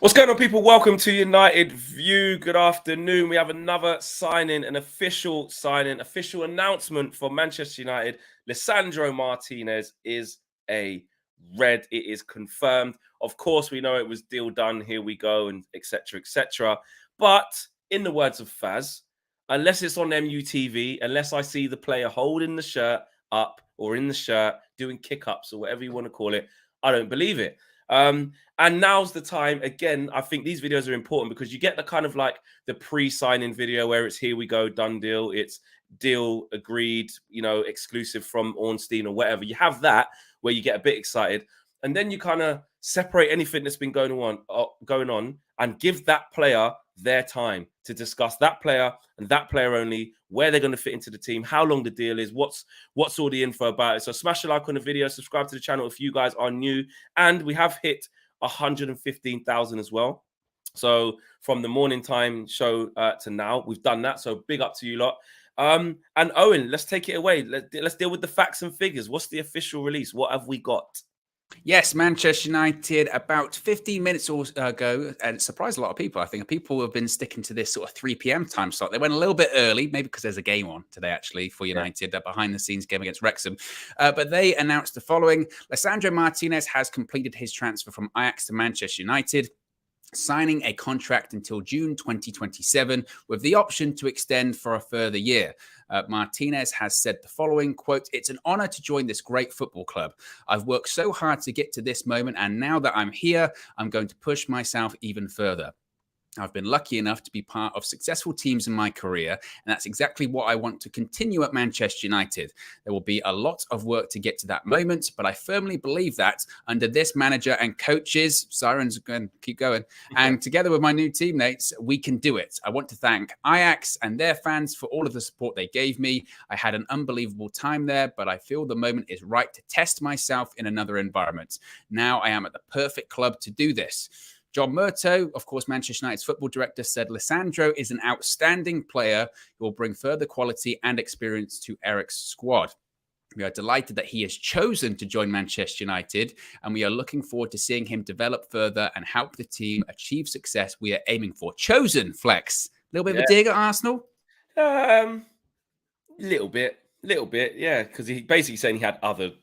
What's going on, people? Welcome to United View. Good afternoon. We have another signing, an official signing, official announcement for Manchester United. Lisandro Martinez is a Red. It is confirmed. Of course, we know it was deal done. Here we go, and etc. etc. But in the words of Faz, unless it's on MUTV, unless I see the player holding the shirt up or in the shirt doing kick-ups or whatever you want to call it, I don't believe it. And now's the time. Again, I think these videos are important because you get the kind of like the pre-signing video where it's here we go, done deal. It's deal agreed, exclusive from Ornstein or whatever. You have that where you get a bit excited, and then you kind of separate anything that's been going on and give that player their time to discuss that player and that player only, where they're going to fit into the team, how long the deal is, what's all the info about it. So smash a like on the video, subscribe to the channel if you guys are new, and we have hit 115,000 as well. So from the morning time show to now, we've done that. So big up to you lot. And Owen, let's take it away. Let's deal with the facts and figures. What's the official release? What have we got? Yes, Manchester United about 15 minutes ago, and it surprised a lot of people. I think people have been sticking to this sort of 3 p.m. time slot. They went a little bit early, maybe because there's a game on today, actually, for United, a behind-the-scenes game against Wrexham. But they announced the following. Lisandro Martinez has completed his transfer from Ajax to Manchester United, signing a contract until June 2027 with the option to extend for a further year. Martinez has said the following, quote, "It's an honor to join this great football club. I've worked so hard to get to this moment, and now that I'm here, I'm going to push myself even further. I've been lucky enough to be part of successful teams in my career, and that's exactly what I want to continue at Manchester United. There will be a lot of work to get to that moment, but I firmly believe that under this manager and coaches, sirens again, keep going, and together with my new teammates, we can do it. I want to thank Ajax and their fans for all of the support they gave me. I had an unbelievable time there, but I feel the moment is right to test myself in another environment. Now I am at the perfect club to do this." John Murtough, of course, Manchester United's football director, said Lisandro is an outstanding player who will bring further quality and experience to Eric's squad. We are delighted that he has chosen to join Manchester United, and we are looking forward to seeing him develop further and help the team achieve success we are aiming for. Chosen, Flex. A little bit of a dig at Arsenal? Little bit, yeah, because he basically saying he had other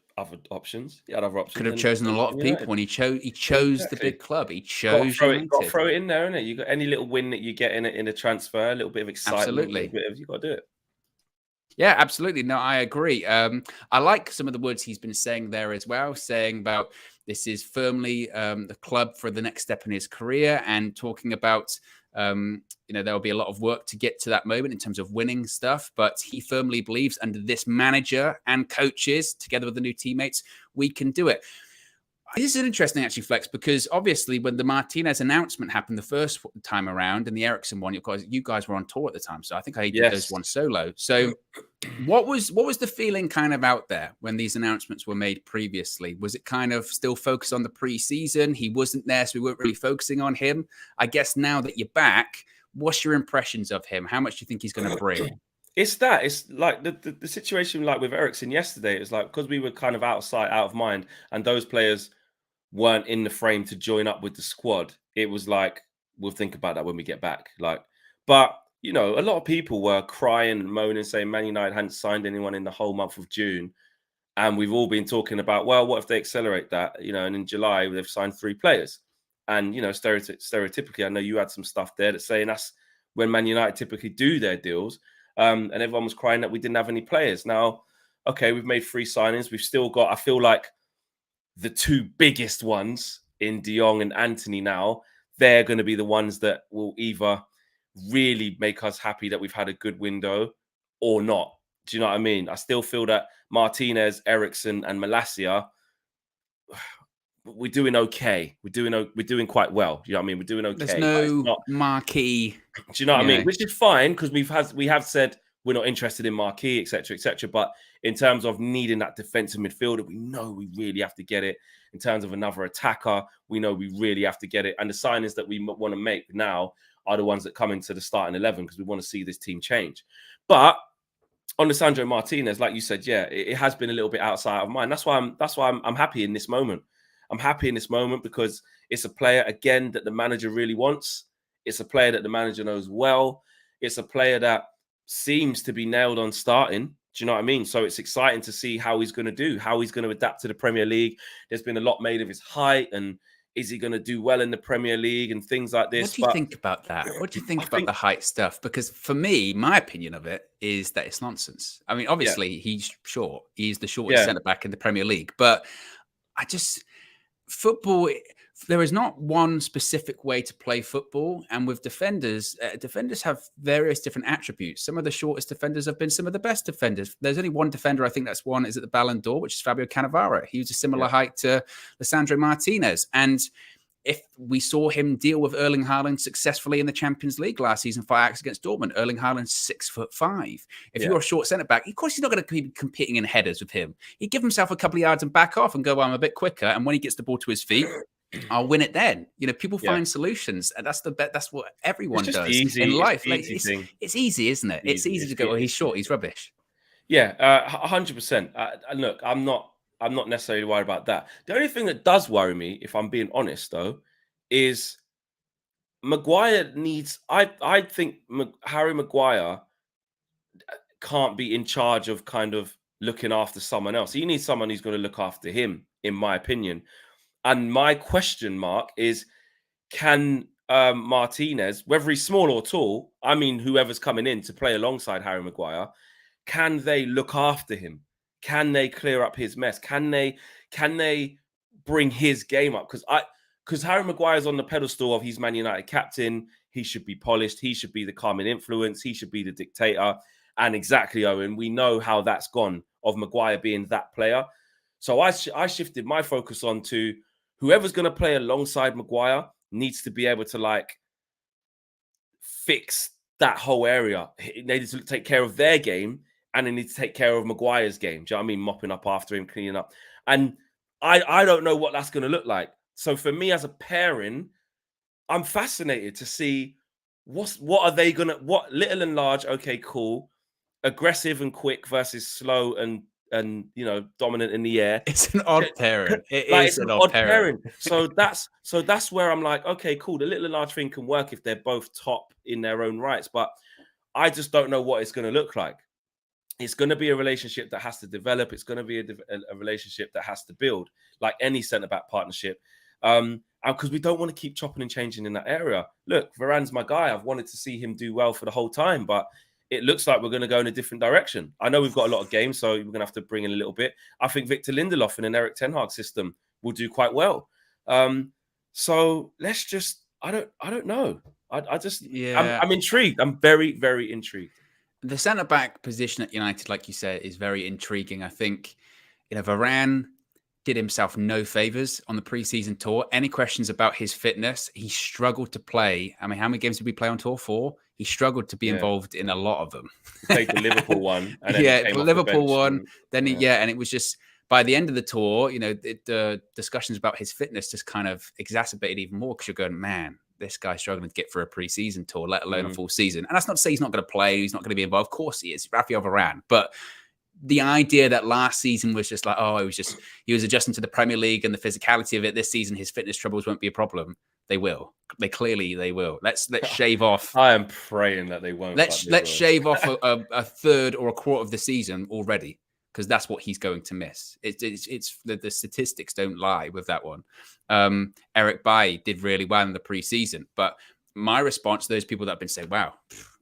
options. He had other options. Could have chosen a lot of people, and he chose the big club. He chose United. Got to throw it in there, innit? You got any little win that you get in a transfer, a little bit of excitement. Absolutely. You got to do it. Yeah, absolutely. No, I agree. I like some of the words he's been saying there as well, saying about this is firmly the club for the next step in his career, and talking about there will be a lot of work to get to that moment in terms of winning stuff, but he firmly believes under this manager and coaches, together with the new teammates, we can do it. This is interesting, actually, Flex, because obviously when the Martinez announcement happened the first time around and the Eriksen one, you guys were on tour at the time, so I think I did those ones solo. So what was the feeling kind of out there when these announcements were made previously? Was it kind of still focused on the pre-season? He wasn't there, so we weren't really focusing on him. I guess now that you're back, what's your impressions of him? How much do you think he's going to bring? It's like the situation like with Eriksen yesterday. It was like because we were kind of out of sight, out of mind, and those players weren't in the frame to join up with the squad. It was like, we'll think about that when we get back. But a lot of people were crying and moaning, saying Man United hadn't signed anyone in the whole month of June. And we've all been talking about, well, what if they accelerate that? And in July, they've signed 3 players. And, stereotypically, I know you had some stuff there that's saying that's when Man United typically do their deals. And everyone was crying that we didn't have any players. Now, okay, we've made 3 signings. We've still got, I feel like, the 2 biggest ones in De Jong and Anthony now, they're going to be the ones that will either really make us happy that we've had a good window or not. Do you know what I mean? I still feel that Martinez, Eriksen and Malacia, we're doing okay. We're doing quite well. You know what I mean? We're doing okay. There's no marquee. Do you know what I mean? Which is fine because we have said we're not interested in marquee, etc., etc. But in terms of needing that defensive midfielder, we know we really have to get it. In terms of another attacker, we know we really have to get it. And the signings that we want to make now are the ones that come into the starting 11 because we want to see this team change. But on Lisandro Martinez, like you said, yeah, it has been a little bit outside of mine. That's why I'm happy in this moment. I'm happy in this moment because it's a player, again, that the manager really wants. It's a player that the manager knows well. It's a player that seems to be nailed on starting. Do you know what I mean? So it's exciting to see how he's going to do, how he's going to adapt to the Premier League. There's been a lot made of his height and is he going to do well in the Premier League and things like this. What do you think about that? What do you think about the height stuff? Because for me, my opinion of it is that it's nonsense. I mean, obviously, he's short. He's the shortest centre-back in the Premier League. But football, there is not one specific way to play football. And with defenders, defenders have various different attributes. Some of the shortest defenders have been some of the best defenders. There's only one defender, I think that's one, is at the Ballon d'Or, which is Fabio Cannavaro. He was a similar height to Lisandro Martinez. And if we saw him deal with Erling Haaland successfully in the Champions League last season for Ajax against Dortmund, Erling Haaland's 6'5". If you're a short centre back, of course he's not going to be competing in headers with him. He'd give himself a couple of yards and back off and go, well, I'm a bit quicker. And when he gets the ball to his feet, I'll win it then. You know, people find solutions, and that's what everyone does in life. It's easy, isn't it? It's easy to go, well, he's short, he's rubbish. Yeah, 100%. Look, I'm not necessarily worried about that. The only thing that does worry me, if I'm being honest, though, is Maguire needs. I think Harry Maguire can't be in charge of kind of looking after someone else. He needs someone who's going to look after him, in my opinion. And my question mark is, can Martinez, whether he's small or tall, I mean, whoever's coming in to play alongside Harry Maguire, can they look after him? Can they clear up his mess? Can they bring his game up? Because Harry Maguire's on the pedestal of he's Man United captain. He should be polished. He should be the calming influence. He should be the dictator. And exactly, Owen, we know how that's gone of Maguire being that player. So I shifted my focus on to whoever's going to play alongside Maguire needs to be able to like fix that whole area. They need to take care of their game and they need to take care of Maguire's game. Do you know what I mean? Mopping up after him, cleaning up. And I don't know what that's going to look like. So for me as a parent, I'm fascinated to see what are they going to, what little and large, okay, cool, aggressive and quick versus slow and you know, dominant in the air. It's an odd pairing. It's an odd pairing. So that's where I'm like, okay, cool. The little and large thing can work if they're both top in their own rights, but I just don't know what it's going to look like. It's going to be a relationship that has to develop. It's going to be a relationship that has to build, like any centre-back partnership. Because we don't want to keep chopping and changing in that area. Look, Varane's my guy. I've wanted to see him do well for the whole time, but it looks like we're going to go in a different direction. I know we've got a lot of games, so we're going to have to bring in a little bit. I think Victor Lindelof in an Erik ten Hag system will do quite well. So let's just, I don't know. I'm intrigued. I'm very, very intrigued. The centre-back position at United, like you said, is very intriguing. I think, you know, Varane did himself no favors on the preseason tour. Any questions about his fitness? He struggled to play. I mean, how many games did we play on tour? 4. He struggled to be involved in a lot of them. He played the Liverpool one. And then the Liverpool one. Then and it was just, by the end of the tour, you know, the discussions about his fitness just kind of exacerbated even more because you're going, man, this guy's struggling to get through a preseason tour, let alone a full season. And that's not to say he's not going to play, he's not going to be involved. Of course he is, Rafael Varane. But the idea that last season was just like, he was adjusting to the Premier League and the physicality of it. This season, his fitness troubles won't be a problem. They will. They will. Let's shave off. I am praying that they won't. Let's shave off a third or a quarter of the season already, because that's what he's going to miss. It's the statistics don't lie with that one. Eric Bailly did really well in the preseason, but my response to those people that have been saying, wow,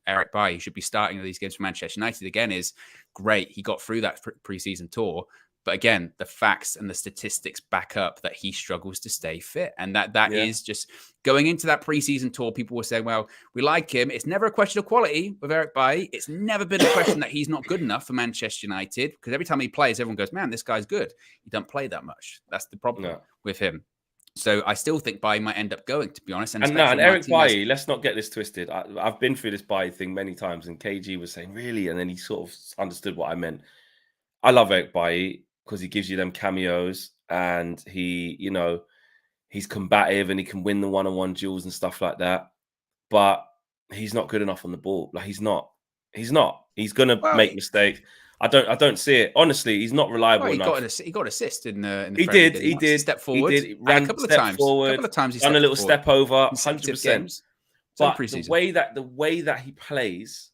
Eric Bailly should be starting these games for Manchester United again is great. He got through that preseason tour. But again, the facts and the statistics back up that he struggles to stay fit. And that is just going into that preseason tour. People will say, well, we like him. It's never a question of quality with Eric Bailly. It's never been a question that he's not good enough for Manchester United, because every time he plays, everyone goes, man, this guy's good. He doesn't play that much. That's the problem with him. So I still think Bailly might end up going, to be honest. And Eric Bailly, let's not get this twisted. I've been through this Bailly thing many times, and KG was saying, really? And then he sort of understood what I meant. I love Eric Bailly because he gives you them cameos, and he, you know, he's combative and he can win the one-on-one duels and stuff like that. But he's not good enough on the ball. Like, he's not. He's going to make mistakes. I don't see it. Honestly, he's not reliable Well, enough. he got assist in the He friendly, did. didn't He he? did. Step He forward. did. He And a ran step couple forward. of times he Done a stepped little forward. step over. Consecutive 100%. games. But the way that he plays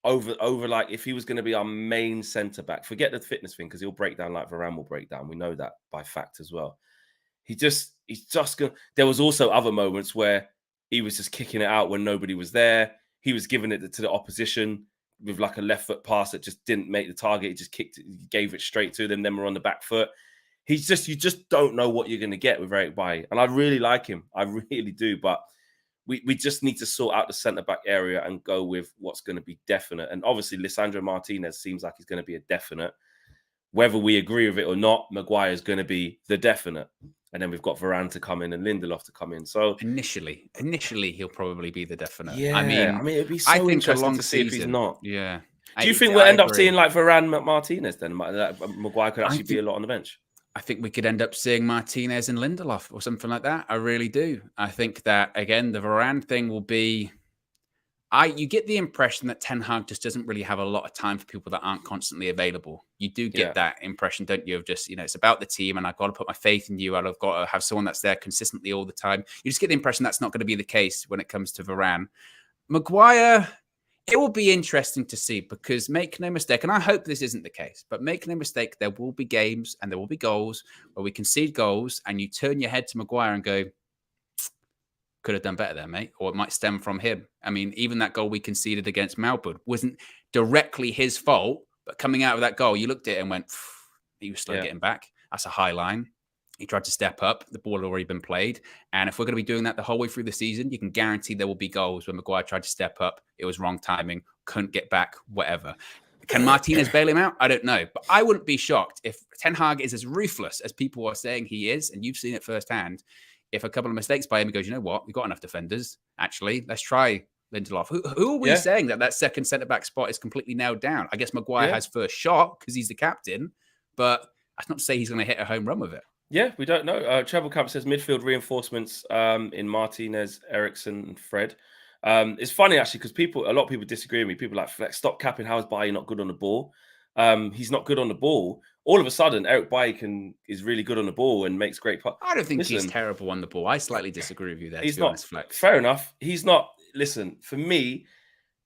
over like if he was going to be our main centre back, forget the fitness thing because he'll break down like Varane will break down. We know that by fact as well. He's just going. There was also other moments where he was just kicking it out when nobody was there. He was giving it to the opposition with like a left foot pass that just didn't make the target. He just gave it straight to them. Then we're on the back foot. You just don't know what you're going to get with Eric Bailly. And I really like him. I really do. But we just need to sort out the centre-back area and go with what's going to be definite. And obviously, Lisandro Martinez seems like he's going to be a definite. Whether we agree with it or not, Maguire is going to be the definite. And then we've got Varane to come in and Lindelof to come in. So initially, he'll probably be the definite. Yeah, I mean, it'd be so interesting to see if he's not. Yeah. Do you think we'll end up seeing like Varane Martinez then? Like, Maguire could actually be a lot on the bench. I think we could end up seeing Martinez and Lindelof or something like that. I really do. I think that, again, the Varane thing will be... You get the impression that Ten Hag just doesn't really have a lot of time for people that aren't constantly available. You do get that impression, don't you, of just, it's about the team and I've got to put my faith in you and I've got to have someone that's there consistently all the time. You just get the impression that's not going to be the case when it comes to Varane. Maguire... It will be interesting to see because make no mistake, and I hope this isn't the case, but make no mistake, there will be games and there will be goals where we concede goals and you turn your head to Maguire and go, could have done better there, mate. Or it might stem from him. I mean, even that goal we conceded against Melbourne wasn't directly his fault, but coming out of that goal, you looked at it and went, he was slow getting back. That's a high line. He tried to step up. The ball had already been played. And if we're going to be doing that the whole way through the season, you can guarantee there will be goals when Maguire tried to step up. It was wrong timing, couldn't get back, whatever. Can Martinez bail him out? I don't know. But I wouldn't be shocked if Ten Hag is as ruthless as people are saying he is, and you've seen it firsthand, if a couple of mistakes by him, he goes, you know what? We've got enough defenders. Actually, let's try Lindelof. Who are we saying that second centre-back spot is completely nailed down? I guess Maguire has first shot because he's the captain, but that's not to say he's going to hit a home run with it. Yeah, we don't know. Travel Camp says midfield reinforcements in Martinez, Eriksen, and Fred. It's funny actually because a lot of people disagree with me. People are like, stop capping. How is Bailly not good on the ball? He's not good on the ball. All of a sudden, Eric Bailly is really good on the ball and makes great. I don't think he's terrible on the ball. I slightly disagree with you there. He's not. Flex. Fair enough. He's not. Listen, for me,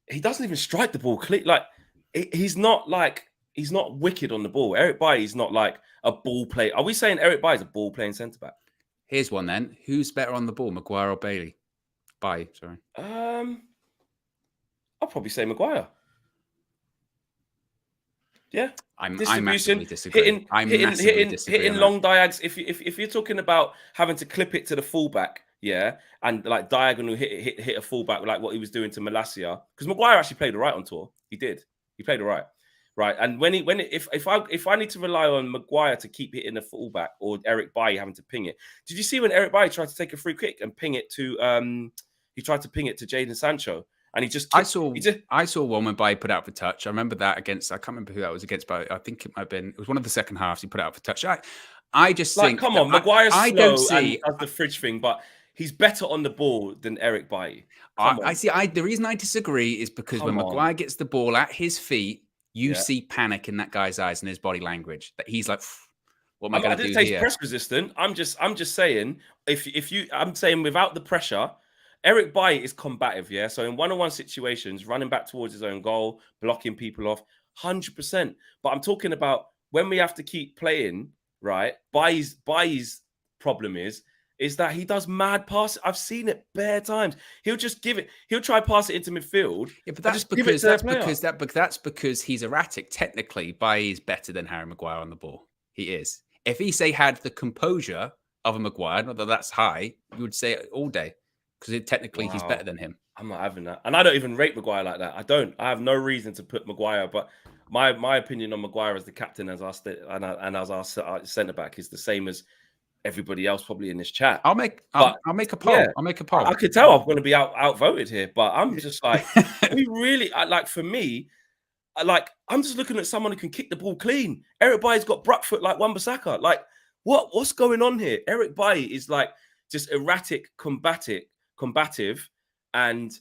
he doesn't even strike the ball clean. Like he's not wicked on the ball. Eric Bailly's not like a ball player. Are we saying Eric Bailly's a ball playing centre back? Here's one then. Who's better on the ball, Maguire or Bailly? Bailly, sorry. I'll probably say Maguire. Yeah, I'm massively disagreeing. Hitting long diags. If you're talking about having to clip it to the fullback, and like diagonal hit a fullback like what he was doing to Malacia, because Maguire actually played all right on tour. He did. He played all right. Right, and if I need to rely on Maguire to keep hitting the fullback or Eric Bailly having to ping it, did you see when Eric Bailly tried to take a free kick and ping it to he tried to ping it to Jadon Sancho and he just I saw one when Bailly put out for touch. I remember that against I can't remember who that was against, but I think it might have been it was one of the second halves he put out for touch. I just think come on, Maguire's slow and does the fridge thing, but he's better on the ball than Eric Bailly. The reason I disagree is because when Maguire gets the ball at his feet. You see panic in that guy's eyes and his body language. That he's like, "What am I going to do here?" I didn't say he's press resistant. I'm just saying I'm saying without the pressure, Eric Bailly is combative. Yeah, so in one-on-one situations, running back towards his own goal, blocking people off, 100%. But I'm talking about when we have to keep playing. Right, Bailly's problem is that he does mad passes. I've seen it bare times. He'll just give it. He'll try pass it into midfield. Yeah, but that's because he's erratic. Technically, Bailly is better than Harry Maguire on the ball. He is. If he had the composure of a Maguire, not that that's high, you would say it all day because technically he's better than him. I'm not having that, and I don't even rate Maguire like that. I don't. I have no reason to put Maguire, but my opinion on Maguire as the captain as our as our centre back is the same as everybody else probably in this chat. I'll make a poll. Yeah, I'll make a poll. I could tell I'm going to be outvoted here, but I'm just like, we really like. For me, I'm just looking at someone who can kick the ball clean. Eric Bailly's got Bruckfoot like Wan-Bissaka. Like, what's going on here? Eric Bailly is like just erratic, combative, and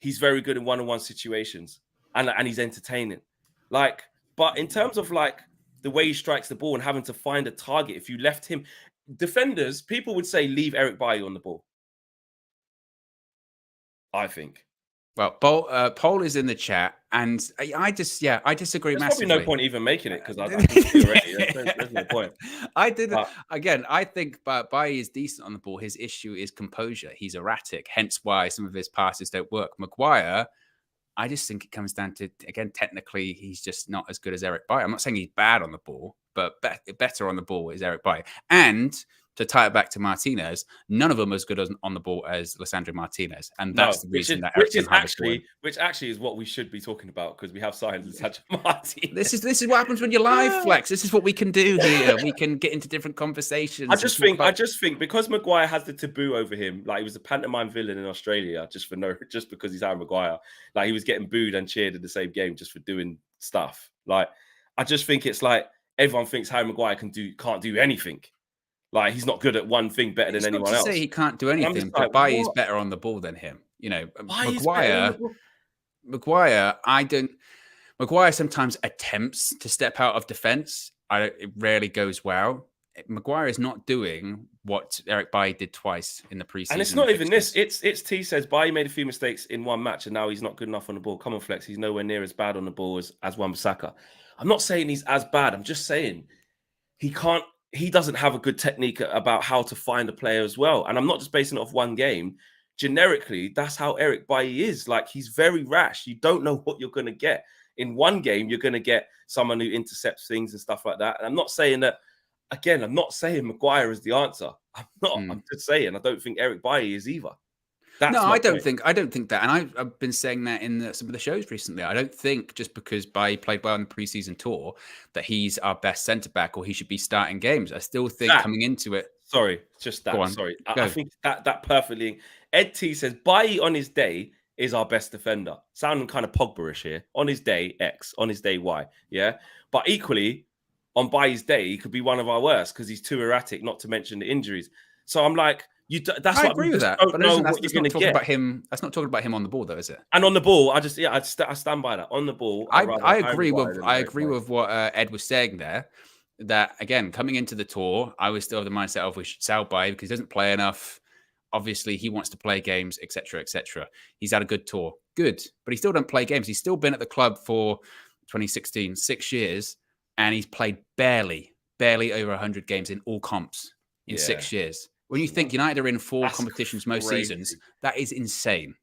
he's very good in one-on-one situations, and he's entertaining. Like But in terms of like the way he strikes the ball and having to find a target, if you left him, defenders, people would say leave Eric Bailly on the ball. I think. Well, Paul is in the chat, and I disagree There's massively. probably no point even making it because I think you're already. There's no point. I think Bailly is decent on the ball. His issue is composure. He's erratic, hence why some of his passes don't work. Maguire, I just think it comes down to, again, technically, he's just not as good as Eric Bailly. I'm not saying he's bad on the ball, but better on the ball is Eric Bailly. And to tie it back to Martinez, none of them are as good on the ball as Lisandro Martinez. And that's the reason that Eric Ten Hag which actually is what we should be talking about because we have signed Lisandro Martinez. This is what happens when you're live, Flex. This is what we can do here. We can get into different conversations. I just think because Maguire has the taboo over him, like he was a pantomime villain in Australia just because he's Harry Maguire. Like he was getting booed and cheered in the same game just for doing stuff. Like I just think it's like everyone thinks Harry Maguire can't do anything. Like he's not good at one thing better than anyone else. Say he can't do anything, but Bailly is better on the ball than him. You know, Maguire, Maguire sometimes attempts to step out of defense. It rarely goes well. Maguire is not doing what Eric Bailly did twice in the preseason. And it's not even this. It's T says Bailly made a few mistakes in one match and now he's not good enough on the ball. Come on, Flex. He's nowhere near as bad on the ball as Wan-Bissaka. I'm not saying he's as bad. I'm just saying he doesn't have a good technique about how to find a player as well. And I'm not just basing it off one game. Generically, that's how Eric Bailly is. Like, he's very rash. You don't know what you're going to get. In one game, you're going to get someone who intercepts things and stuff like that. And I'm not saying that, again, I'm not saying Maguire is the answer. I'm not. I'm just saying I don't think Eric Bailly is either. I don't think that. And I've been saying that in some of the shows recently. I don't think just because Bailly played well on the preseason tour that he's our best centre-back or he should be starting games. I still think coming into it. Sorry, just that. Sorry. I think that perfectly. Ed T says Bailly on his day is our best defender. Sounding kind of Pogba-ish here. On his day, X. On his day, Y. Yeah. But equally, on Bailly's day, he could be one of our worst because he's too erratic, not to mention the injuries. So I'm like, I agree with that. But listen, that's not talking about him. That's not talking about him on the ball, though, is it? And on the ball, I stand by that. On the ball, I agree with what Ed was saying there. That again, coming into the tour, I was still of the mindset of we should sell Bailly because he doesn't play enough. Obviously, he wants to play games, etc., etc. He's had a good tour, but he still don't play games. He's still been at the club for 2016, 6 years, and he's played barely over 100 games in all comps in 6 years. When you think United are in 4 competitions most seasons, that is insane.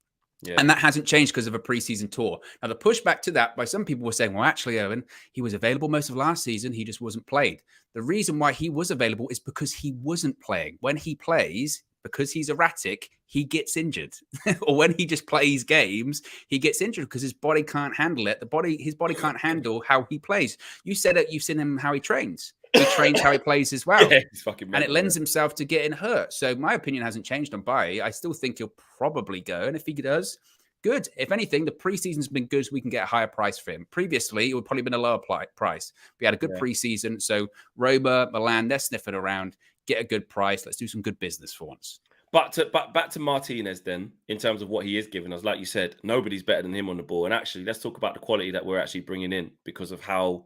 Yeah. And that hasn't changed because of a preseason tour. Now, the pushback to that by some people were saying, well, actually, Owen, he was available most of last season. He just wasn't played. The reason why he was available is because he wasn't playing. When he plays, because he's erratic, he gets injured. Or when he just plays games, he gets injured because his body can't handle it. His body can't handle how he plays. You said it. You've seen him how he trains. He trains how he plays as well. Yeah, he's fucking mental, and it lends himself to getting hurt. So my opinion hasn't changed on Bailly. I still think he'll probably go. And if he does, good. If anything, the preseason's been good so we can get a higher price for him. Previously, it would probably been a lower price. We had a good preseason. So Roma, Milan, they're sniffing around. Get a good price. Let's do some good business for once. But back to Martinez then, in terms of what he is giving us, like you said, nobody's better than him on the ball. And actually, let's talk about the quality that we're actually bringing in because of how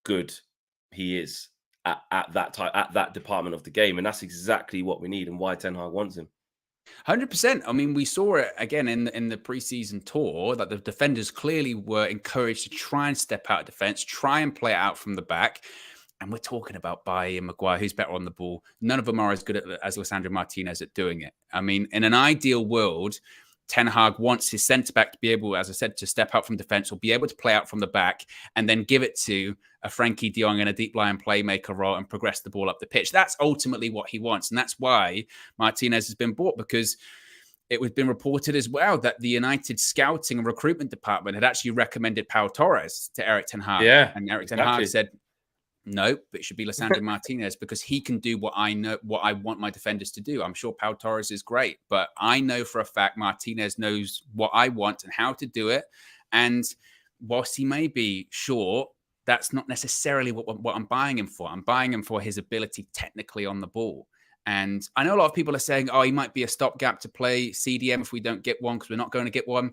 good he is at that department of the game. And that's exactly what we need and why Ten Hag wants him. 100%. I mean, we saw it again in the preseason tour that the defenders clearly were encouraged to try and step out of defense, try and play it out from the back. And we're talking about Bailly and Maguire, who's better on the ball. None of them are as good as Lisandro Martinez at doing it. I mean, in an ideal world, Ten Hag wants his centre-back to be able, as I said, to step out from defence or be able to play out from the back and then give it to a Frankie de Jong in a deep-lying playmaker role and progress the ball up the pitch. That's ultimately what he wants. And that's why Martinez has been bought, because it was been reported as well that the United scouting and recruitment department had actually recommended Pau Torres to Eric Ten Hag. Yeah, and Eric Ten Hag said, no, but it should be Lisandro Martinez because he can do what I know, what I want my defenders to do. I'm sure Pau Torres is great, but I know for a fact Martinez knows what I want and how to do it. And whilst he may be short, that's not necessarily what I'm buying him for. I'm buying him for his ability technically on the ball. And I know a lot of people are saying, oh, he might be a stopgap to play CDM if we don't get one because we're not going to get one.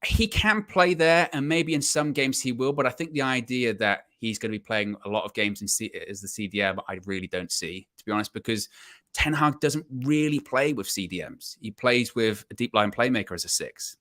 he can play there, and maybe in some games he will. But I think the idea that he's going to be playing a lot of games as the CDM, I really don't see, to be honest, because Ten Hag doesn't really play with CDMs. He plays with a deep line playmaker as a 6.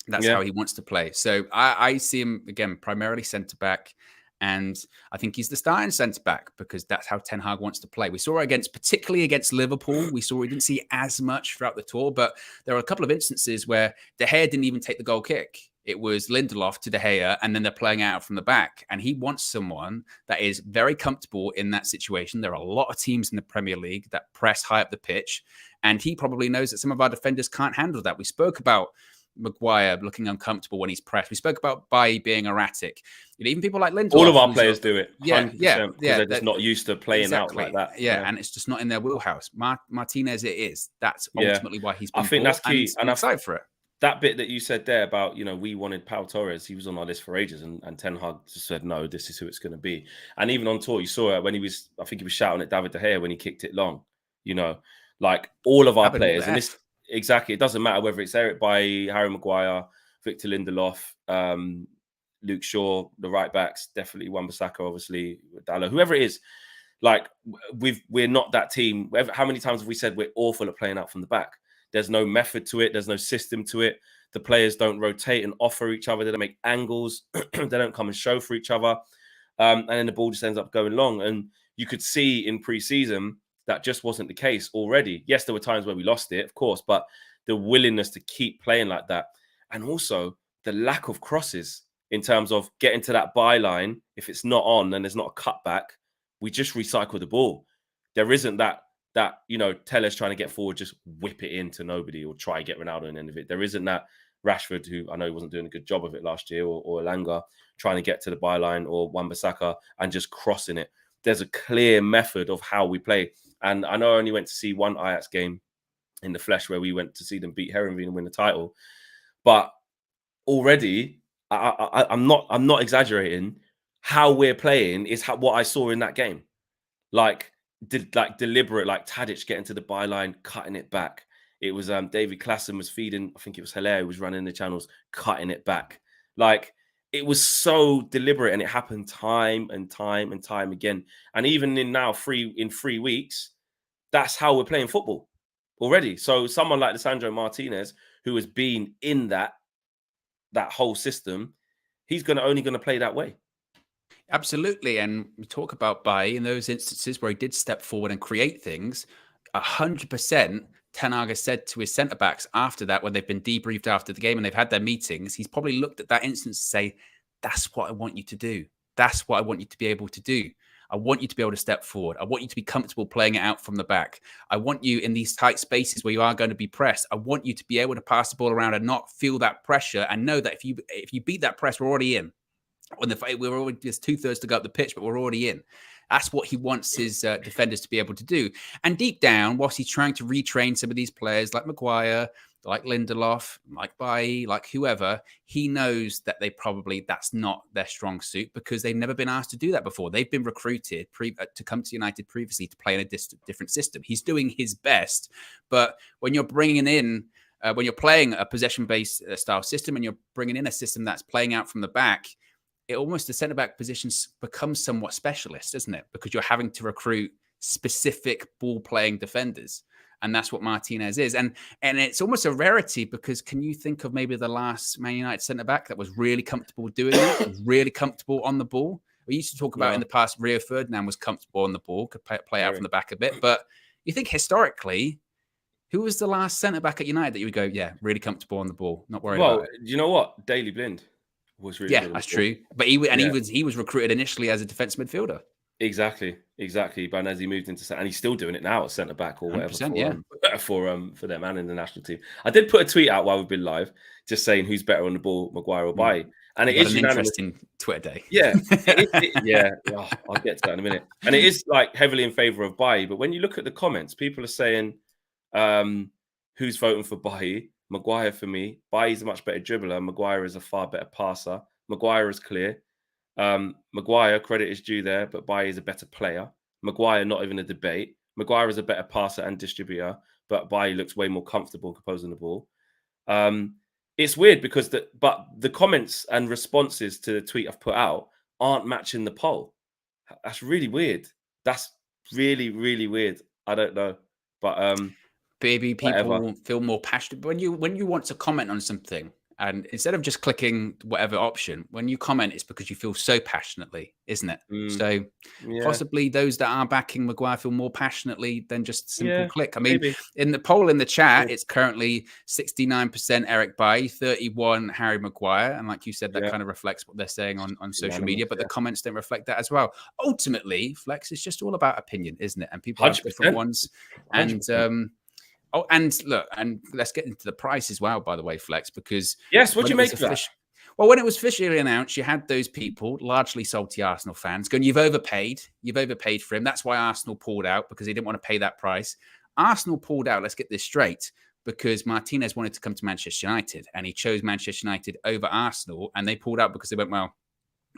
That's how he wants to play. So I see him, again, primarily centre-back. And I think he's the starting centre-back because that's how Ten Hag wants to play. We saw it particularly against Liverpool. We didn't see as much throughout the tour, but there are a couple of instances where De Gea didn't even take the goal kick. It was Lindelof to De Gea, and then they're playing out from the back. And he wants someone that is very comfortable in that situation. There are a lot of teams in the Premier League that press high up the pitch, and he probably knows that some of our defenders can't handle that. We spoke about Maguire looking uncomfortable when he's pressed. We spoke about Bailly being erratic. Even people like Lindelof. All of our players do it. 100%, because they're just not used to playing out like that. Yeah, and it's just not in their wheelhouse. Martinez, it is. That's ultimately why he's been I think that's key. And I'm excited for it. That bit that you said there about, we wanted Pau Torres. He was on our list for ages, and Ten Hag just said, no, this is who it's going to be. And even on tour, you saw it when I think he was shouting at David De Gea when he kicked it long. Like all of our players, and this. Exactly. It doesn't matter whether it's Eric Bailly, Harry Maguire, Victor Lindelof, Luke Shaw, the right backs, definitely Wan-Bissaka, obviously, Dallo, whoever it is. Like, we're not that team. How many times have we said we're awful at playing out from the back? There's no method to it. There's no system to it. The players don't rotate and offer each other. They don't make angles. They don't come and show for each other. And then the ball just ends up going long. And you could see in pre-season that just wasn't the case already. Yes, there were times where we lost it, of course, but the willingness to keep playing like that. And also the lack of crosses in terms of getting to that byline. If it's not on and there's not a cutback, we just recycle the ball. There isn't that Tellez trying to get forward, just whip it into nobody or try to get Ronaldo in the end of it. There isn't that Rashford, who I know he wasn't doing a good job of it last year, or Elanga trying to get to the byline, or Wan-Bissaka and just crossing it. There's a clear method of how we play. And I know I only went to see one Ajax game in the flesh where we went to see them beat Heerenveen and win the title. But already, I'm not exaggerating. How we're playing is what I saw in that game. Like deliberate, like Tadic getting to the byline, cutting it back. It was David Klassen was feeding. I think it was Hilaire who was running the channels, cutting it back. Like, it was so deliberate, and it happened time and time and time again. And even in 3 weeks, that's how we're playing football already. So someone like Lisandro Martinez, who has been in that whole system, he's only going to play that way. Absolutely. And we talk about Bailly in those instances where he did step forward and create things. 100%. Ten Hag has said to his centre-backs after that, when they've been debriefed after the game and they've had their meetings, he's probably looked at that instance and say, that's what I want you to do. That's what I want you to be able to do. I want you to be able to step forward. I want you to be comfortable playing it out from the back. I want you in these tight spaces where you are going to be pressed. I want you to be able to pass the ball around and not feel that pressure, and know that if you beat that press, we're already in. We're already just 2/3 to go up the pitch, but we're already in. That's what he wants his defenders to be able to do. And deep down, whilst he's trying to retrain some of these players like Maguire, like Lindelof, like Bailly, like whoever, he knows that that's not their strong suit, because they've never been asked to do that before. They've been recruited to come to United previously to play in a different system. He's doing his best, but when you're bringing in, when you're playing a possession-based style system, and you're bringing in a system that's playing out from the back, the centre-back positions becomes somewhat specialist, isn't it? Because you're having to recruit specific ball-playing defenders. And that's what Martinez is. And it's almost a rarity, because can you think of maybe the last Man United centre-back that was really comfortable doing it, was really comfortable on the ball? We used to talk about in the past, Rio Ferdinand was comfortable on the ball, could play out from the back a bit. But you think historically, who was the last centre-back at United that you would go, yeah, really comfortable on the ball, not worried about it? You know what? Daley Blind was really good. That's true. But he was recruited initially as a defence midfielder. Exactly. But as he moved into, and he's still doing it now at centre back or whatever for them and in the national team. I did put a tweet out while we've been live, just saying who's better on the ball, Maguire or Bailly. And it is an interesting Twitter day. Yeah, I'll get to that in a minute. And it is like heavily in favour of Bailly. But when you look at the comments, people are saying, who's voting for Bailly? Maguire for me. Bailly's a much better dribbler. Maguire is a far better passer. Maguire is clear. Maguire, credit is due there, but Bailly is a better player. Maguire, not even a debate. Maguire is a better passer and distributor, but Bailly looks way more comfortable composing the ball. it's weird because the comments and responses to the tweet I've put out aren't matching the poll. That's really weird. That's really, really weird. I don't know. But Maybe whatever. people feel more passionate when you want to comment on something, and instead of just clicking whatever option, when you comment, it's because you feel so passionately, isn't it? So Yeah. possibly those that are backing Maguire feel more passionately than just simple Yeah. click. I mean, Maybe. in the poll in the chat, Yeah. it's currently 69% Eric Bailly, 31 Harry Maguire, and like you said, that Yeah. kind of reflects what they're saying on social Unanimous, media. But the comments don't reflect that as well. Ultimately, Flex is just all about opinion, isn't it? And people have different 100%. ones, 100%. and oh, and look, and let's get into the price as well, by the way, Flex, because Yes, what do when you it was make of that? official, well, when it was officially announced, you had those people, largely salty Arsenal fans, going, "You've overpaid for him." That's why Arsenal pulled out, because they didn't want to pay that price. Arsenal pulled out. Let's get this straight, because Martinez wanted to come to Manchester United, and he chose Manchester United over Arsenal, and they pulled out because they went, "Well,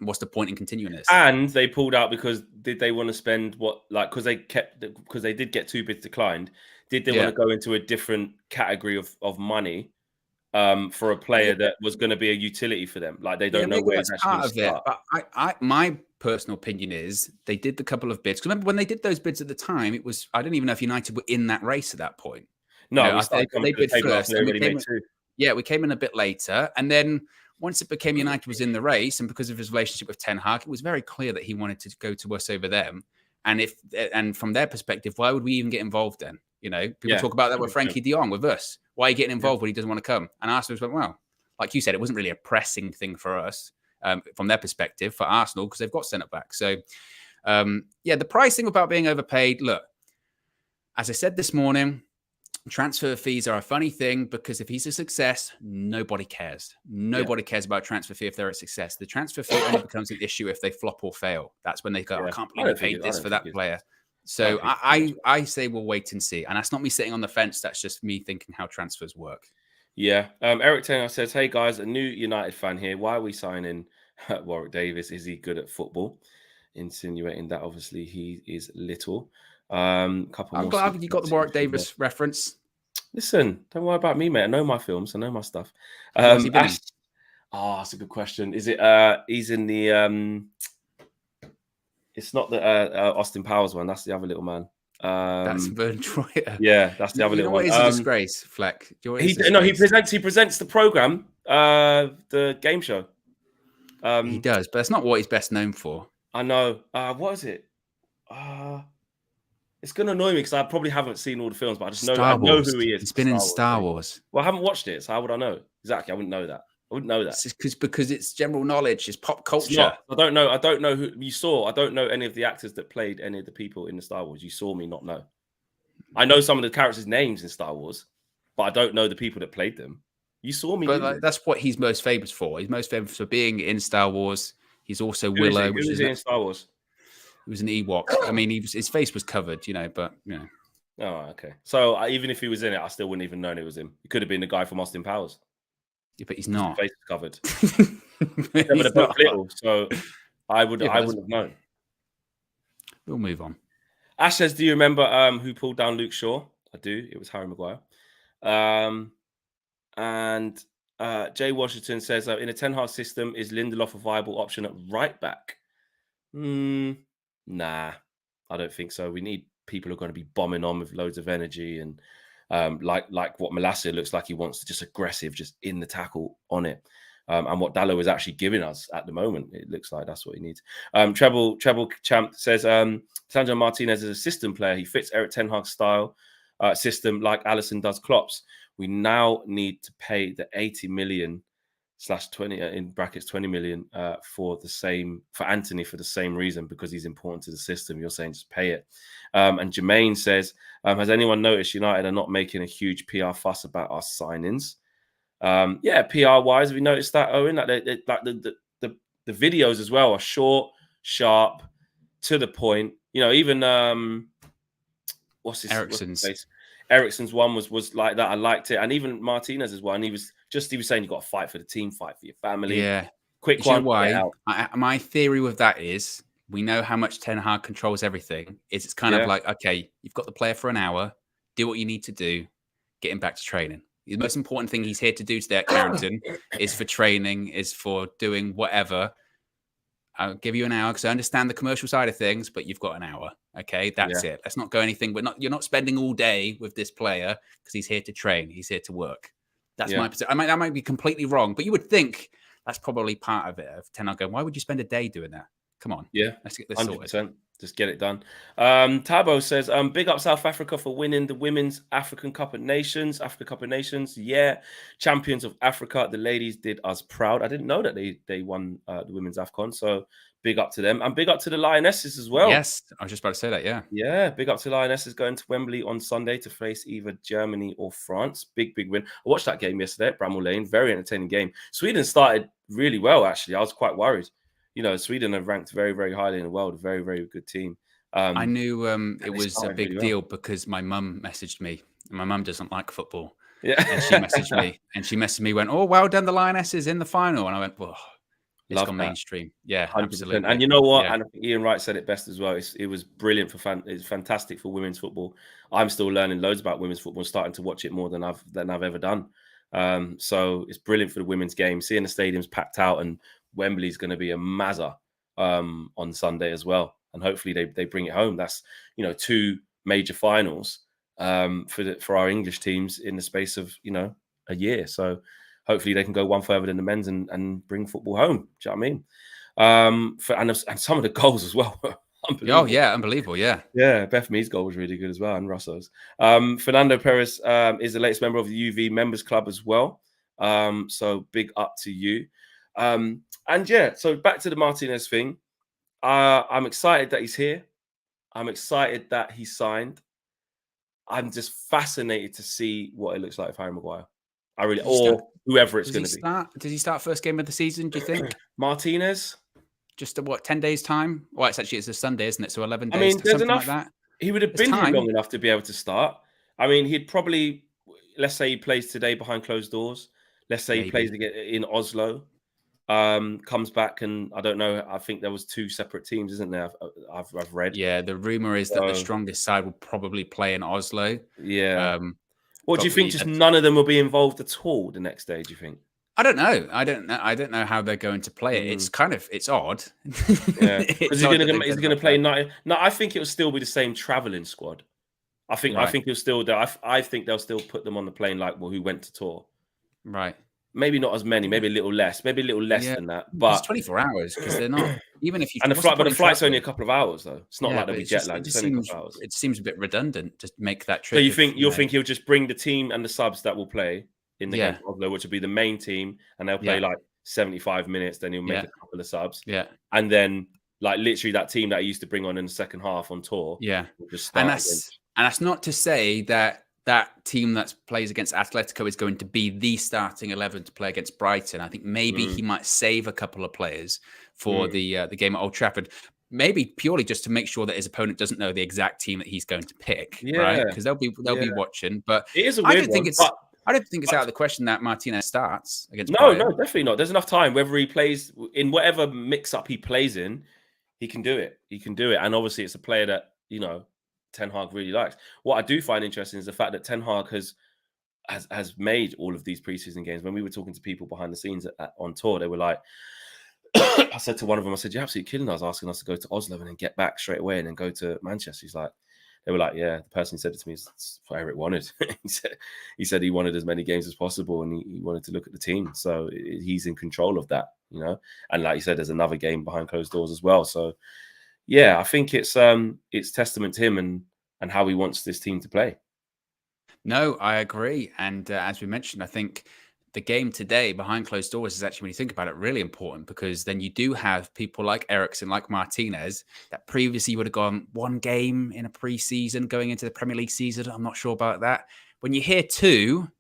what's the point in continuing this?" And they pulled out because did they want to spend because they did get 2 bids declined. Did they want to go into a different category of money for a player that was going to be a utility for them? Like they don't know maybe where he's that's actually part going to of it. start. But my personal opinion is they did the couple of bids. Because remember when they did those bids at the time, it was I didn't even know if United were in that race at that point. No, we started coming They to the bid table first, after they and we already came. made 2. Yeah, we came in a bit later, and then once it became United was in the race, and because of his relationship with Ten Hag, it was very clear that he wanted to go to us over them. And from their perspective, why would we even get involved then? You know, people talk about that with 100%. Frankie De Jong with us. Why are you getting involved when he doesn't want to come? And Arsenal went, well, like you said, it wasn't really a pressing thing for us from their perspective for Arsenal because they've got centre back. So, the pricing about being overpaid. Look, as I said this morning, transfer fees are a funny thing because if he's a success, nobody cares. Nobody cares about transfer fee if they're a success. The transfer fee only becomes an issue if they flop or fail. That's when they go, I can't believe we paid this for that player. So I say we'll wait and see. And that's not me sitting on the fence. That's just me thinking how transfers work. Yeah. Eric Taylor says, hey guys, a new United fan here. Why are we signing Warwick Davis? Is he good at football? Insinuating that obviously he is little. Couple I'm more. glad you got the Warwick Davis reference. Listen, don't worry about me, mate. I know my films. I know my stuff. What's he been in? That's a good question. Is it? He's in the. It's not the Austin Powers one. That's the other little man. That's Vern Troyer. Yeah, that's the other little one. What is a disgrace, Fleck? He presents the program, the game show. He does, but that's not what he's best known for. I know. What is it? It's gonna annoy me because I probably haven't seen all the films, but I just know I know who he is. He's been in Star Wars. Well, I haven't watched it, so how would I know? Exactly, I wouldn't know that. I wouldn't know that. It's because it's general knowledge. It's pop culture. I don't know. I don't know who you saw. I don't know any of the actors that played any of the people in the Star Wars. You saw me not know. I know some of the characters' names in Star Wars, but I don't know the people that played them. You saw me. But that's what he's most famous for. He's most famous for being in Star Wars. He's also Willow. Who is in Star Wars? He was an Ewok. I mean, his face was covered, but Oh, okay. So even if he was in it, I still wouldn't even known it was him. It could have been the guy from Austin Powers. Yeah, but he's not. His face is covered. But they're both little, so I wouldn't have known. We'll move on. Ash says, "Do you remember who pulled down Luke Shaw?" I do. It was Harry Maguire. And Jay Washington says, in a Ten Hag system, is Lindelof a viable option at right back? Nah, I don't think so. We need people who are going to be bombing on with loads of energy and like what Malacia looks like. He wants to just aggressive, just in the tackle on it. And what Dallo is actually giving us at the moment, it looks like that's what he needs. Treble Champ says, Sandro Martinez is a system player. He fits Eric Ten Hag's style system like Alisson does Klopp's. We now need to pay the 80 million / 20 in brackets 20 million for Anthony for the same reason, because he's important to the system. You're saying just pay it. And Jermaine says, has anyone noticed United are not making a huge PR fuss about our signings? PR wise, have you noticed that, Owen? Like the videos as well are short, sharp, to the point. Even what's his Eriksen's. Eriksen's one was like that. I liked it, and even Martinez's one. He was saying you got to fight for the team, fight for your family. Yeah, quick one. Why? My theory with that is we know how much Ten Hag controls everything. It's kind of like, okay, you've got the player for an hour, do what you need to do, get him back to training. The most important thing he's here to do today at Carrington is for training, is for doing whatever. I'll give you an hour because I understand the commercial side of things, but you've got an hour. Okay, that's it. Let's not go anything. You're not spending all day with this player because he's here to train. He's here to work. That's my position. I might be completely wrong, but you would think that's probably part of it. Of Ten Hag going, why would you spend a day doing that? Come on, let's get this 100%. Sorted. Just get it done. Tabo says, big up South Africa for winning the Women's African Cup of Nations. Africa Cup of Nations, champions of Africa. The ladies did us proud. I didn't know that they won the Women's AFCON, so big up to them. And big up to the Lionesses as well. Yes, I was just about to say that, Yeah, big up to Lionesses going to Wembley on Sunday to face either Germany or France. Big win. I watched that game yesterday at Bramall Lane. Very entertaining game. Sweden started really well, actually. I was quite worried. Sweden are ranked very, very highly in the world. A very, very good team. I knew it was a big deal because my mum messaged me. And my mum doesn't like football. Yeah. And she messaged me. And she messaged me, went, oh, well done, the Lionesses in the final. And I went, whoa. It's gone mainstream. Yeah, 100%. Absolutely. And you know what? Yeah. And I think Ian Wright said it best as well. It was brilliant it's fantastic for women's football. I'm still learning loads about women's football, starting to watch it more than I've ever done. So it's brilliant for the women's game. Seeing the stadiums packed out, and Wembley's going to be a mazza on Sunday as well. And hopefully they bring it home. That's 2 major finals for our English teams in the space of a year. So hopefully they can go one further than the men's and bring football home. Do you know what I mean? And some of the goals as well. Unbelievable. Oh, yeah, unbelievable, yeah. Yeah, Beth Mead's goal was really good as well, and Russo's. Fernando Perez is the latest member of the UV Members Club as well. So big up to you. So back to the Martinez thing. I'm excited that he's here. I'm excited that he signed. I'm just fascinated to see what it looks like with Harry Maguire. Whoever it's going to be. Does he start first game of the season, do you think? Martinez? Just 10 days time? Well, it's a Sunday, isn't it? So 11 days. I mean, there's enough. Like that. He would have been here long enough to be able to start. I mean, he'd probably, let's say he plays today behind closed doors. Let's say he plays again in Oslo. Comes back, and I don't know. I think there was 2 separate teams, isn't there? I've read. Yeah, the rumor is that the strongest side will probably play in Oslo. Yeah. What do you think? Just none of them will be involved at all the next day? Do you think? I don't know. I don't know how they're going to play it. It's odd. Yeah, because he's going to play night. No, I think it will still be the same traveling squad. I think he'll still. I think they'll still put them on the plane who went to tour. Right. Maybe not as many. Maybe a little less. Maybe a little less than that. But it's 24 hours because they're not. Even if you and the flight's only a couple of hours though. It's not like they'll be jet lagged. It seems a bit redundant to make that trip. So you think think he'll just bring the team and the subs that will play in the game of Oslo, which will be the main team, and they'll play 75 minutes. Then he'll make a couple of subs. Yeah, and then literally that team that he used to bring on in the second half on tour. Yeah, will just start and that's not to say that team that plays against Atletico is going to be the starting 11 to play against Brighton. I think maybe he might save a couple of players for the game at Old Trafford. Maybe purely just to make sure that his opponent doesn't know the exact team that he's going to pick, right? Because they'll be watching. But it is a weird I don't think it's out of the question that Martinez starts against. No, definitely not. There's enough time. Whether he plays in whatever mix-up he plays in, he can do it. And obviously, it's a player that Ten Hag really likes. What I do find interesting is the fact that Ten Hag has made all of these preseason games. When we were talking to people behind the scenes on tour, they were like, I said to one of them, I said, "You're absolutely killing us, asking us to go to Oslo and then get back straight away and then go to Manchester." They were like, "Yeah." The person who said it to me is what Eric wanted. he said he wanted as many games as possible and he wanted to look at the team. So he's in control of that, And like you said, there's another game behind closed doors as well. So yeah, I think it's testament to him and how he wants this team to play. No, I agree. And as we mentioned, I think the game today behind closed doors is actually, when you think about it, really important, because then you do have people like Eriksen, like Martinez, that previously would have gone one game in a pre-season going into the Premier League season. I'm not sure about that. When you hear 2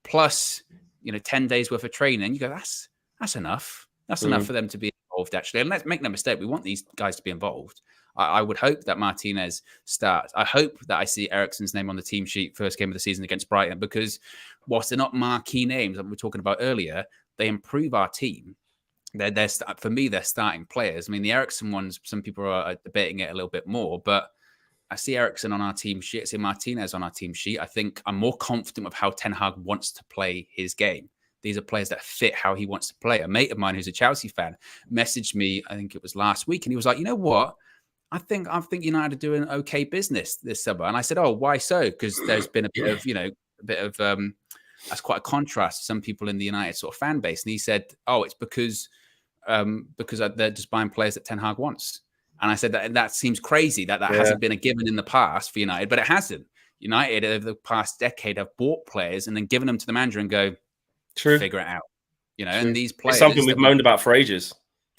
plus, 10 days worth of training, you go, that's enough. That's enough for them to be involved, actually. And let's make no mistake, we want these guys to be involved. I would hope that Martinez starts. I hope that I see Eriksen's name on the team sheet first game of the season against Brighton, because whilst they're not marquee names that we were talking about earlier, they improve our team. For me, they're starting players. I mean, the Eriksen ones, some people are debating it a little bit more, but I see Ericsson on our team sheet. I see Martinez on our team sheet. I think I'm more confident with how Ten Hag wants to play his game. These are players that fit how he wants to play. A mate of mine who's a Chelsea fan messaged me, I think it was last week, and he was like, you know what? I think United are doing okay business this summer. And I said, oh, why so? Because there's been a bit of, that's quite a contrast to some people in the United sort of fan base. And he said, oh, it's because they're just buying players that Ten Hag wants. And I said that seems crazy that hasn't been a given in the past for United, but it hasn't. United over the past decade have bought players and then given them to the manager and go, figure it out. And these players. It's something we've moaned about for ages.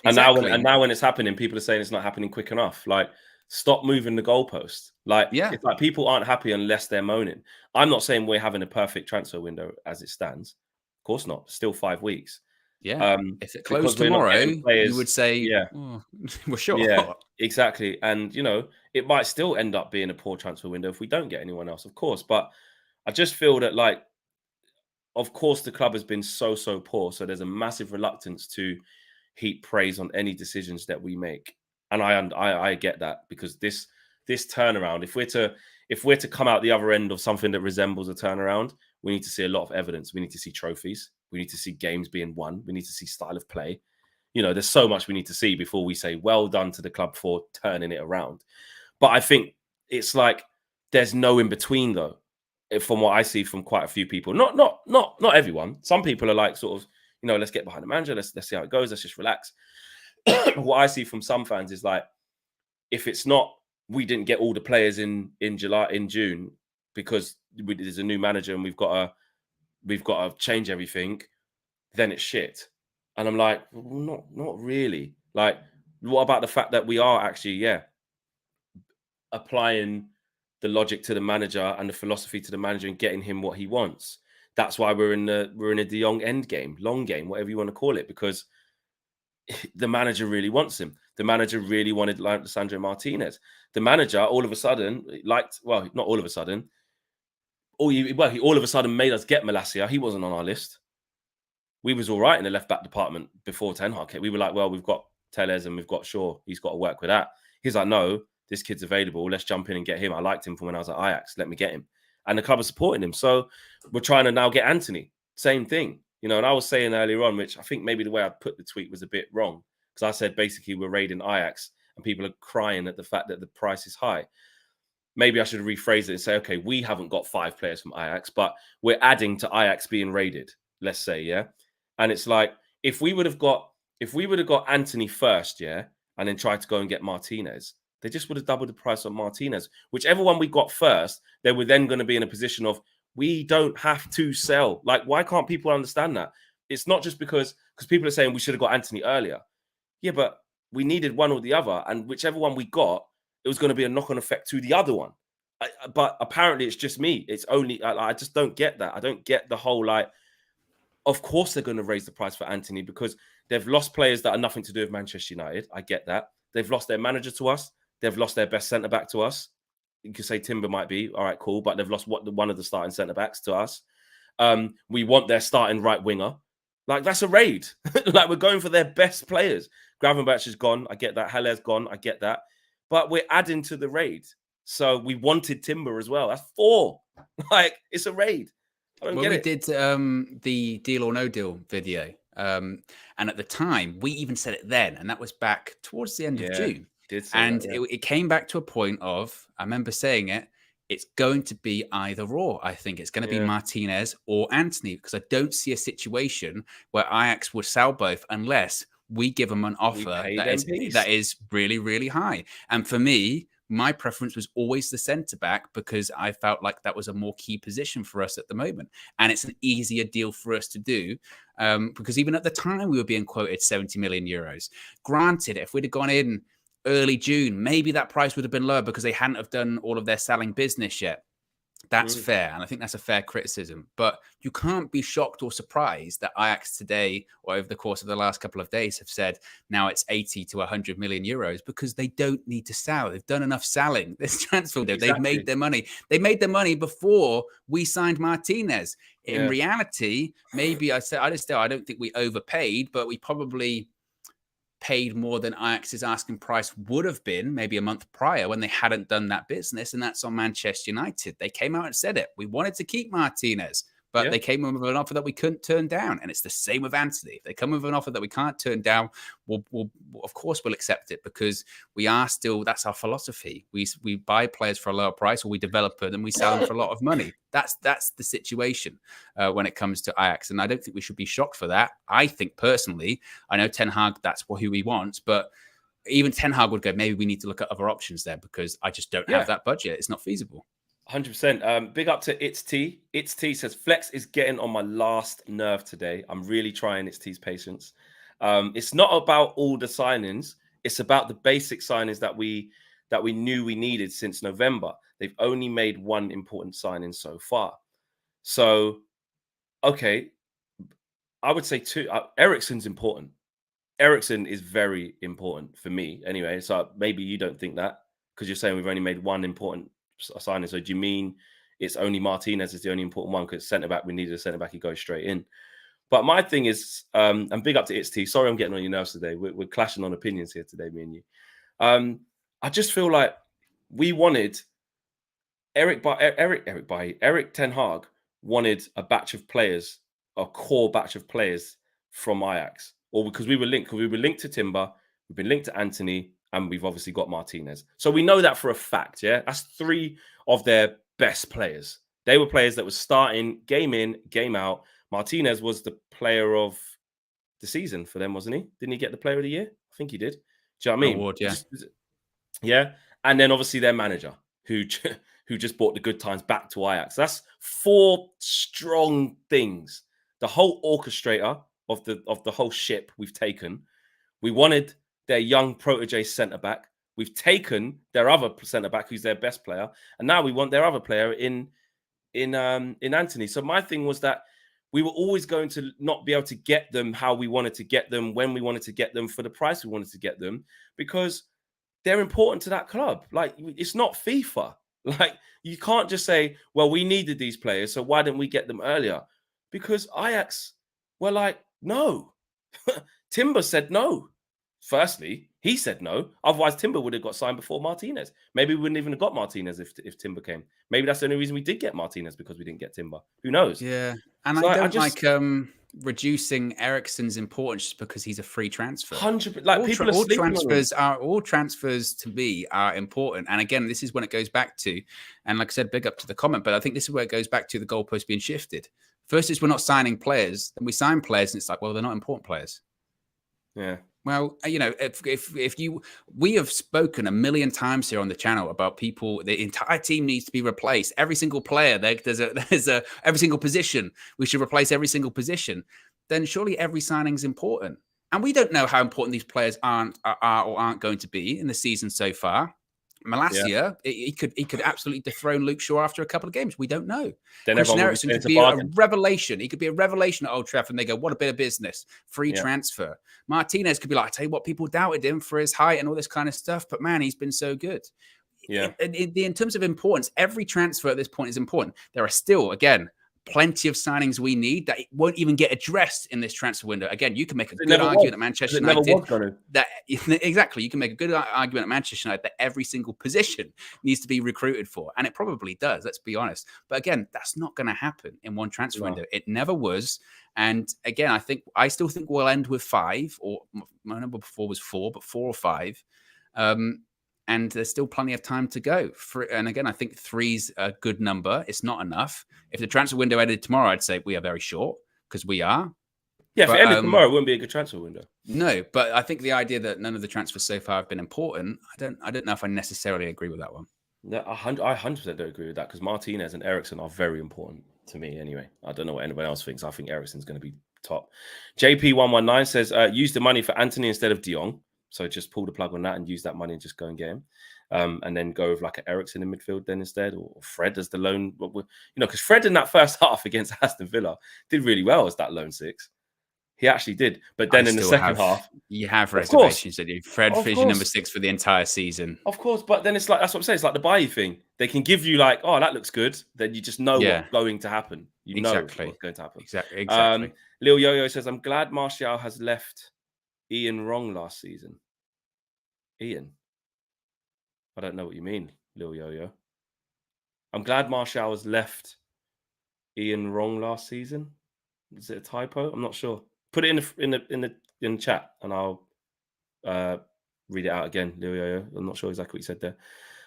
Exactly. And now when it's happening, people are saying it's not happening quick enough. Like, stop moving the goalpost. Like, it's like people aren't happy unless they're moaning. I'm not saying we're having a perfect transfer window as it stands. Of course not. Still 5 weeks. Yeah. If it closed tomorrow, you would say, we're sure. Yeah, exactly. And, it might still end up being a poor transfer window if we don't get anyone else, of course. But I just feel that, like, of course, the club has been so poor. So there's a massive reluctance to heap praise on any decisions that we make. And I get that, because this turnaround, if we're to come out the other end of something that resembles a turnaround, we need to see a lot of evidence. We need to see trophies. We need to see games being won. We need to see style of play. There's so much we need to see before we say well done to the club for turning it around. But I think it's like there's no in between, though, from what I see from quite a few people. Not everyone. Some people are like sort of, let's get behind the manager. Let's see how it goes. Let's just relax. What I see from some fans is like, if it's not, we didn't get all the players in June because there's a new manager and we've got to change everything, then it's shit. And I'm like, well, not really. Like, what about the fact that we are actually, applying the logic to the manager and the philosophy to the manager and getting him what he wants? That's why we're in a De Jong end game, long game, whatever you want to call it, because the manager really wants him. The manager really wanted Lisandro Martinez. The manager all of a sudden not all of a sudden. He all of a sudden made us get Malacia. He wasn't on our list. We was all right in the left back department before Ten Hag. We were like, well, we've got Tellez and we've got Shaw. He's got to work with that. He's like, no, this kid's available. Let's jump in and get him. I liked him from when I was at Ajax. Let me get him. And the club is supporting him. So we're trying to now get Anthony. Same thing. And I was saying earlier on, which I think maybe the way I put the tweet was a bit wrong, because I said basically we're raiding Ajax and people are crying at the fact that the price is high. Maybe I should rephrase it and say, okay, we haven't got 5 players from Ajax, but we're adding to Ajax being raided, let's say, yeah? And it's like, if we would have got Anthony first, and then tried to go and get Martinez, they just would have doubled the price on Martinez. Whichever one we got first, they were then going to be in a position of, we don't have to sell. Like, why can't people understand that? It's not just because people are saying we should have got Anthony earlier. Yeah, but we needed one or the other. And whichever one we got, it was going to be a knock-on effect to the other one. But apparently it's just me. It's only, I just don't get that. I don't get the whole, like, of course they're going to raise the price for Anthony because they've lost players that are nothing to do with Manchester United. I get that. They've lost their manager to us. They've lost their best centre-back to us. You could say Timber might be, all right, cool, but they've lost one of the starting centre-backs to us. We want their starting right winger. Like, that's a raid. Like, we're going for their best players. Gravenberch is gone. I get that. Haller's gone. I get that. But we're adding to the raid. So we wanted Timber as well. That's 4. Like, it's a raid. I don't get it. We did the Deal or No Deal video. And at the time, we even said it then. And that was back towards the end of June. And it came back to a point of, I remember saying it, it's going to be either or. I think it's going to be Martinez or Anthony, because I don't see a situation where Ajax would sell both unless we give them an offer that is really, really high. And for me, my preference was always the centre-back because I felt like that was a more key position for us at the moment. And it's an easier deal for us to do because even at the time we were being quoted 70 million euros. Granted, if we'd have gone in early June, maybe that price would have been lower because they hadn't have done all of their selling business yet. That's fair. And I think that's a fair criticism. But you can't be shocked or surprised that Ajax today, or over the course of the last couple of days, have said now it's 80 to 100 million euros because they don't need to sell. They've done enough selling this transfer window. Exactly. They've made their money. They made their money before we signed Martinez. In reality, maybe I don't think we overpaid, but we probably paid more than Ajax's asking price would have been maybe a month prior when they hadn't done that business. And that's on Manchester United. They came out and said it. We wanted to keep Martinez, but they came with an offer that we couldn't turn down. And it's the same with Anthony. If they come with an offer that we can't turn down, we'll of course we'll accept it, because we are still, that's our philosophy. We buy players for a lower price, or we develop them and we sell them for a lot of money. That's the situation when it comes to Ajax. And I don't think we should be shocked for that. I think personally, I know Ten Hag, that's who he wants, but even Ten Hag would go, maybe we need to look at other options there, because I just don't have that budget. It's not feasible. 100%. Big up to It's T. It's T says, Flex is getting on my last nerve today. I'm really trying It's T's patience. It's not about all the signings. It's about the basic signings that we knew we needed since November. They've only made one important signing so far. So, okay, I would say two. Eriksen's important. Eriksen is very important for me anyway. So maybe you don't think that, because you're saying we've only made one important signing. So do you mean it's only Martinez is the only important one? Because centre-back, we needed a centre-back, he goes straight in. But my thing is, and big up to It's T. Sorry I'm getting on your nerves today. We're clashing on opinions here today, me and you. I just feel like we wanted Eric Ten Hag wanted a batch of players, a core batch of players from Ajax, or because we were linked to Timber, we've been linked to Anthony, and we've obviously got Martinez. So we know that for a fact, yeah? That's three of their best players. They were players that were starting game in, game out. Martinez was the player of the season for them, wasn't he? Didn't he get the player of the year? I think he did. Do you know what I mean? Award, yeah. Yeah. And then obviously their manager, who just brought the good times back to Ajax. That's four strong things. The whole orchestrator of the whole ship we've taken. We wanted their young protege centre-back. We've taken their other centre-back, who's their best player, and now we want their other player in Anthony. So my thing was that we were always going to not be able to get them how we wanted to get them, when we wanted to get them, for the price we wanted to get them, because they're important to that club. Like, it's not FIFA. Like, you can't just say, well, we needed these players, so why didn't we get them earlier? Because Ajax were like, no. Timber said no. Firstly, he said no. Otherwise, Timber would have got signed before Martinez. Maybe we wouldn't even have got Martinez if Timber came. Maybe that's the only reason we did get Martinez, because we didn't get Timber. Who knows? Yeah. And so I don't like reducing Eriksen's importance just because he's a free transfer. 100%. Like, all transfers to me are important. And again, this is when it goes back to, and like I said, big up to the comment, but I think this is where it goes back to the goalpost being shifted. First is we're not signing players, then we sign players, and it's like, well, they're not important players. Yeah. Well, you know, we have spoken a million times here on the channel about people, the entire team needs to be replaced. Every single player, there's every single position. We should replace every single position. Then surely every signing is important. And we don't know how important these players are or aren't going to be in the season so far. Malacia, he could absolutely dethrone Luke Shaw after a couple of games. We don't know. Christian Eriksen could be a revelation. He could be a revelation at Old Trafford, and they go, what a bit of business. Free transfer. Martinez could be like, I tell you what, people doubted him for his height and all this kind of stuff, but man, he's been so good. Yeah. In terms of importance, every transfer at this point is important. There are still, again, plenty of signings we need that won't even get addressed in this transfer window. Again, you can make a good argument at Manchester United that exactly, you can make a good argument at Manchester United that every single position needs to be recruited for, and it probably does. Let's be honest. But again, that's not going to happen in one transfer window. It never was. And again, I still think we'll end with 5, or my number before was 4, but 4 or 5. And there's still plenty of time to go. And again, I think 3's a good number. It's not enough. If the transfer window ended tomorrow, I'd say we are very short, because we are. Yeah, if it ended tomorrow, it wouldn't be a good transfer window. No, but I think the idea that none of the transfers so far have been important, I don't know if I necessarily agree with that one. No, I 100% don't agree with that, because Martinez and Eriksen are very important to me anyway. I don't know what anyone else thinks. I think Eriksen's going to be top. JP119 says, use the money for Anthony instead of De Jong. So just pull the plug on that and use that money and just go and get him. And then go with like an Eriksen in midfield then instead, or Fred as the lone, because Fred in that first half against Aston Villa did really well as that lone 6. He actually did. But then in the second half, you have reservations that Fred finishing number 6 for the entire season. Of course. But then it's like, that's what I'm saying. It's like the Bailly thing. They can give you like, oh, that looks good. Then you just know what's going to happen. You know what's going to happen. Exactly. Lil Yo-Yo says, I'm glad Martial has left Ian wrong last season. Ian, I don't know what you mean, Lil Yo-Yo. I'm glad Martial has left Ian wrong last season. Is it a typo? I'm not sure. Put it in the chat, and I'll read it out again, Lil Yo-Yo. I'm not sure exactly what you said there.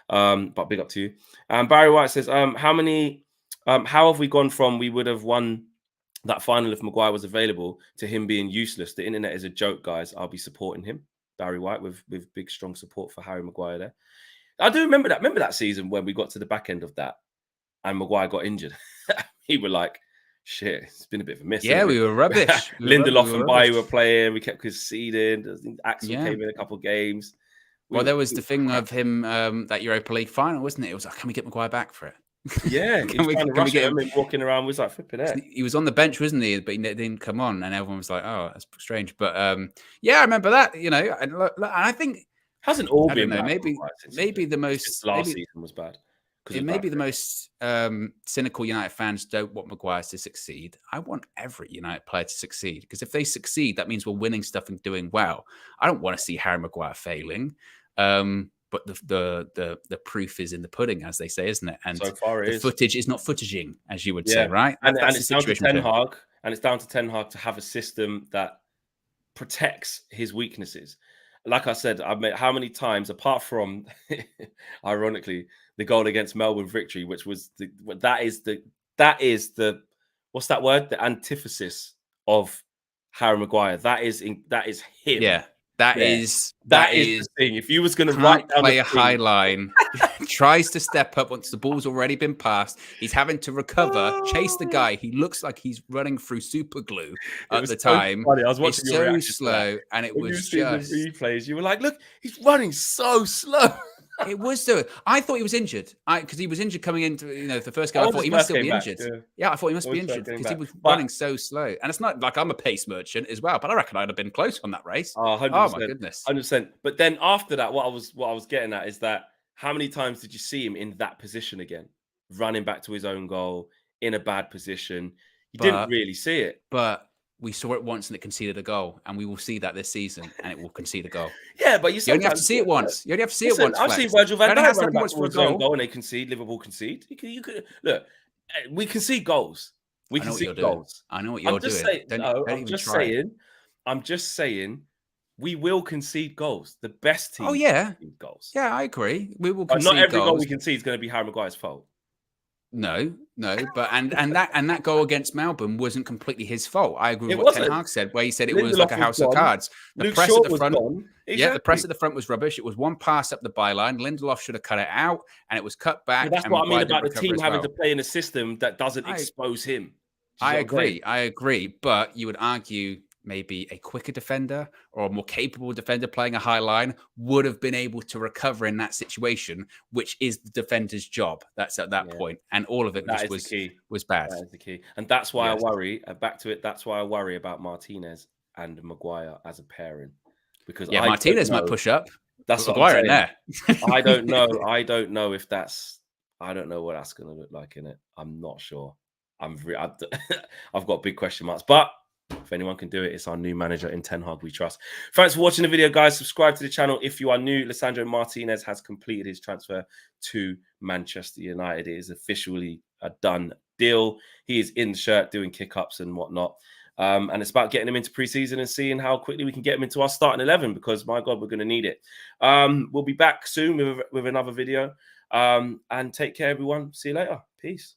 But big up to you. Barry White says, how have we gone from we would have won that final if Maguire was available to him being useless? The internet is a joke, guys. I'll be supporting him. Barry White with big, strong support for Harry Maguire there. I do remember that. Remember that season when we got to the back end of that and Maguire got injured? We were like, shit, it's been a bit of a miss. Yeah, we were rubbish. Lindelof and Bailly were playing. We kept conceding. I think Axel came in a couple of games. Well, there was the thing of him that Europa League final, wasn't it? It was like, can we get Maguire back for it? Yeah, can we get him? Walking around was like flipping it. He was on the bench, wasn't he? But he didn't come on, and everyone was like, "Oh, that's strange." But yeah, I remember that. You know, and I think hasn't all been bad. Maybe the most last season was bad. It may be the most cynical United fans don't want Maguire to succeed. I want every United player to succeed, because if they succeed, that means we're winning stuff and doing well. I don't want to see Harry Maguire failing. But the proof is in the pudding, as they say, isn't it? And so far the footage is not footaging, as you would say, right? And it's down to Ten Hag, and it's down to Ten Hag to have a system that protects his weaknesses. Like I said, how many times, apart from, ironically, the goal against Melbourne victory, which was that is the what's that word? The antithesis of Harry Maguire. That is him. Yeah. That is the thing. If you was going to write down play a high line, tries to step up once the ball's already been passed. He's having to recover, chase the guy. He looks like he's running through super glue at the time. Funny. I was watching it's so slow, and it was just the replays. You were like, "Look, he's running so slow." It was so. I thought he was injured. Because he was injured coming into the first game. I thought he must still be injured. Yeah, I thought he must be injured because he was running so slow. And it's not like I'm a pace merchant as well, but I reckon I'd have been close on that race. 100%, oh my goodness, 100%. But then after that, what I was getting at is that how many times did you see him in that position again, running back to his own goal in a bad position? You didn't really see it, but we saw it once and it conceded a goal, and we will see that this season, and it will concede a goal. Yeah, but you only have to see it once. You only have to see it once. I've seen Virgil van Dijk run back for a goal, and they concede. Liverpool concede. You could look. We concede goals. We concede goals. I know what you're doing. I'm just saying. We will concede goals. The best team. Concede goals. Yeah, I agree. We will concede goals. Not every goal we concede is going to be Harry Maguire's fault. No, but and that goal against Melbourne wasn't completely his fault. I agree with what Ten Hag said, where he said it was like a house of cards. The press at the front, the press at the front was rubbish. It was one pass up the byline. Lindelof should have cut it out, and it was cut back. That's what I mean about the team having to play in a system that doesn't expose him. I agree, but you would argue maybe a quicker defender or a more capable defender playing a high line would have been able to recover in that situation, which is the defender's job. That's at that point. And all of it was bad. That is the key. And that's why I worry, back to it, that's why I worry about Martinez and Maguire as a pairing. Because Martinez might push up. That's what Maguire in there. I don't know. I don't know what that's going to look like in it. I'm not sure. I've got big question marks, but if anyone can do it, it's our new manager in Ten Hag we trust. Thanks for watching the video, guys. Subscribe to the channel if you are new. Lisandro Martinez has completed his transfer to Manchester United. It is officially a done deal. He is in the shirt doing kick-ups and whatnot. And it's about getting him into preseason and seeing how quickly we can get him into our starting 11, because, my God, we're going to need it. We'll be back soon with another video. And take care, everyone. See you later. Peace.